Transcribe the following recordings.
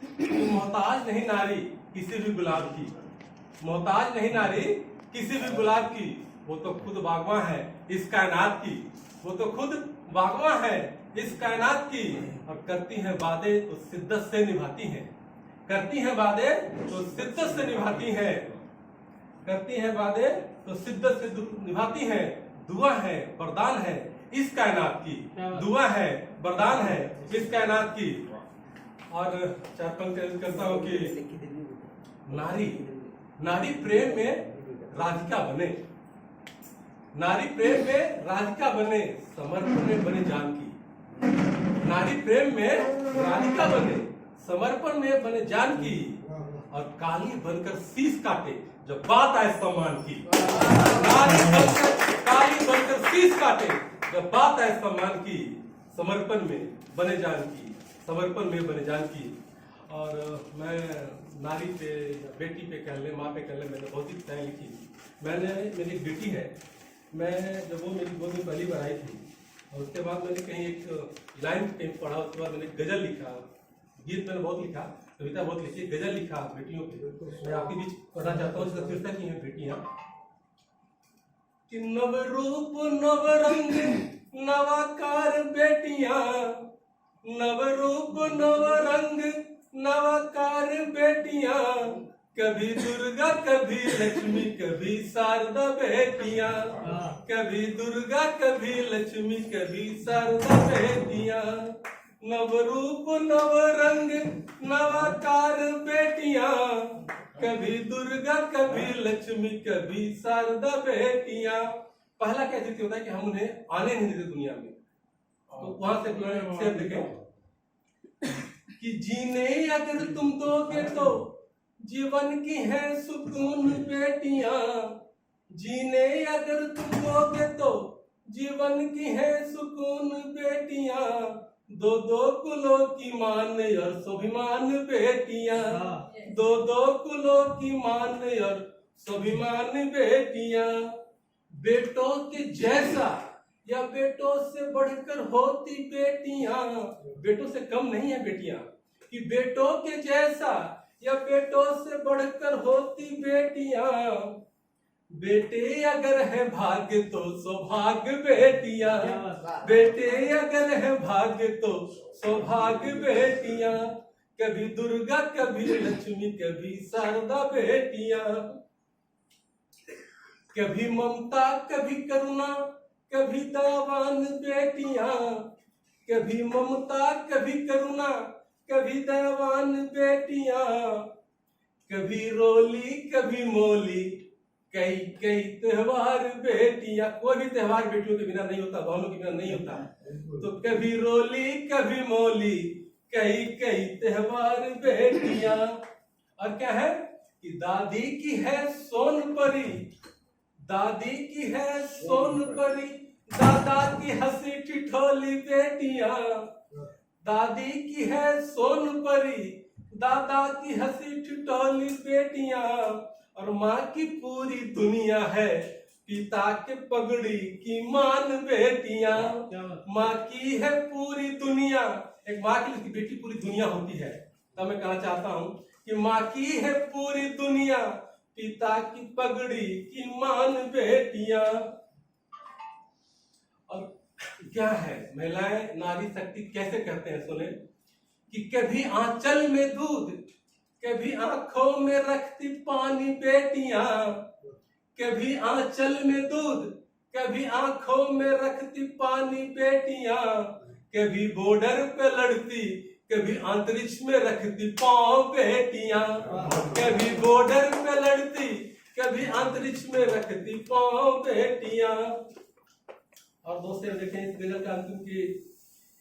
कि मोहताज नहीं नारी किसी भी गुलाब की, मोहताज नहीं नारी किसी भी गुलाब की, वो तो खुद बागवां है इस कायनात की, वो तो खुद बागवां है इस कायनात की। और करती हैं वादे तो शिद्दत से निभाती हैं, करती हैं वादे तो शिद्दत से निभाती हैं, करती हैं वादे तो शिद्दत से निभाती हैं। दुआ है वरदान है इस कायनात की, दुआ है वरदान है इस कायनात की। और चार पंक्ति करता हूँ कि नारी नारी प्रेम में राधिका बने, नारी प्रेम में राधिका बने, समर्पण में बने जानकी। नारी प्रेम में राधिका बने, समर्पण में बने जानकी, और काली बनकर शीश काटे जब बात आए सम्मान की। नारी बनकर काली बनकर शीश काटे जब बात आए सम्मान की, समर्पण में बने जानकी, समर्पण में बने जानकी। और मैं नारी पे, बेटी पे कह ले, माँ पे कह ले, मैंने बहुत ही कविताएं लिखी। मैंने, मेरी एक बेटी है, मैं जब वो मेरी गोद में पहली बार आई थी, और उसके बाद मैंने कहीं एक लाइन कहीं पढ़ा, उसके बाद मैंने गजल लिखा, गीत मैंने बहुत लिखा, कविता बहुत लिखी, गजल लिखा बेटियों पे। मैं आपके बीच पढ़ना चाहता हूँ, सतीर्था की हैं बेटियां। कि नव रूप नव रंग नवाकार बेटियां, नव रूप नव रंग नवाकार बेटियां, कभी दुर्गा कभी लक्ष्मी कभी शारदा बेटियां, कभी दुर्गा कभी लक्ष्मी कभी शारदा बेटियां। नव रूप नव रंग नवाकार बेटियां, कभी दुर्गा कभी लक्ष्मी कभी शारदा बेटियां। पहला क्या जिक्र होता है कि हम उन्हें आने नहीं देते दुनिया में, तो वहां से देखें कि जीने अगर तुम दोगे तो जीवन की है सुकून बेटियां, जीने अगर तुम दोगे तो जीवन की है सुकून बेटियां, दो दो कुलों की मान और स्वाभिमान बेटियां, दो दो कुलों की मान और स्वाभिमान बेटियां। बेटों के जैसा या बेटों से बढ़कर होती बेटियां, बेटों से कम नहीं है बेटियां, कि बेटों के जैसा या बेटों से बढ़कर होती बेटियां। बेटे अगर है भाग्य तो सौभाग्य बेटियां, बेटे अगर है भाग्य तो सौभाग्य बेटियां, कभी दुर्गा कभी लक्ष्मी कभी शारदा बेटियां। कभी ममता कभी करुणा कभी दयावान बेटियां, कभी ममता कभी करुणा कभी दयावान बेटियां, कभी रोली कभी मोली कई कई त्योहार बेटियां। कोई भी त्योहार बेटियों के बिना नहीं होता, बहनों के बिना नहीं होता। तो कभी रोली कभी मोली कई कई त्योहार बेटियां। और क्या है कि दादी की है सोनपरी, दादी की है सोनपरी, दादा की हंसी ठिठोली बेटियां, दादी की है सोनपरी, दादा की हंसी ठिठोली बेटियां। और माँ की पूरी दुनिया है पिता के पगड़ी की मान बेटियां, माँ की है पूरी दुनिया। एक माँ के लिए बेटी पूरी दुनिया होती है, तो मैं कहना चाहता हूँ कि माँ की है पूरी दुनिया, पिता की पगड़ी की मान बेटियां। और क्या है महिलाएं नारी शक्ति कैसे करते हैं सुने, कि कभी आंचल में दूध कभी आंखों में रखती पानी बेटियां, कभी आंचल में दूध कभी आंखों में रखती पानी बेटियां, कभी बॉर्डर पे लड़ती कभी अंतरिक्ष में रखती पांव बेटियां, कभी बॉर्डर पे लड़ती कभी अंतरिक्ष में रखती पांव बेटियां। और दोस्तों देखें इस गजल का अंतिम की,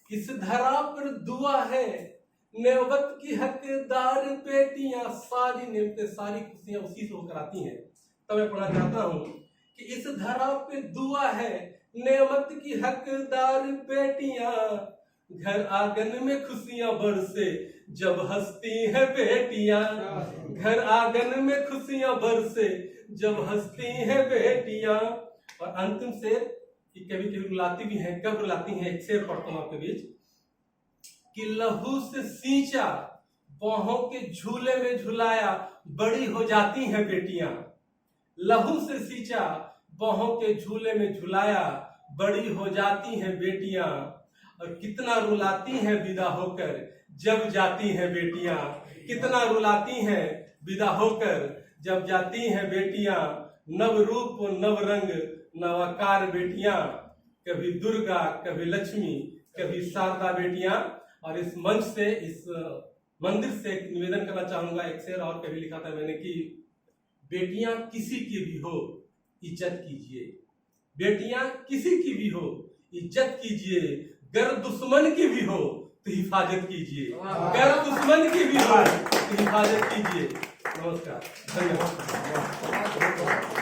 इस धरा पर दुआ है नेमत की हकदार बेटियां, सारी नेमतें सारी खुशियां उसी से होकर आती हैं। तब मैं पढ़ना चाहता हूँ कि इस धरा पे दुआ है नेमत की हकदार बेटियां, घर आंगन में खुशियां बरसे जब हंसती है बेटियां, घर आंगन में खुशियां बरसे जब हंसती है बेटियां। और अंतिम शेर कि कभी कभी रुलाती भी हैं, कब रुलाती हैं, एक शेर पढ़ता हूं आपके बीच, कि लहू से सींचा बाहों के झूले में झुलाया, बड़ी हो जाती हैं बेटियां। लहू से सींचा, बाहों के झूले में झुलाया, बड़ी हो जाती हैं बेटियां। और कितना रुलाती हैं विदा होकर जब जाती हैं बेटियां, कितना रुलाती हैं विदा होकर जब जाती हैं बेटियां। नव रूप नव रंग नवाकार बेटियां, कभी दुर्गा कभी लक्ष्मी कभी शारदा बेटियां। और इस मंच से, इस मंदिर से एक निवेदन करना चाहूंगा। एक शेर और कभी लिखा था मैंने कि बेटियां किसी की भी हो इज्जत कीजिए, बेटियां किसी की भी हो इज्जत कीजिए। गर दुश्मन की भी हो तो हिफाजत कीजिए, गर दुश्मन की भी हो तो हिफाजत कीजिए। नमस्कार, धन्यवाद।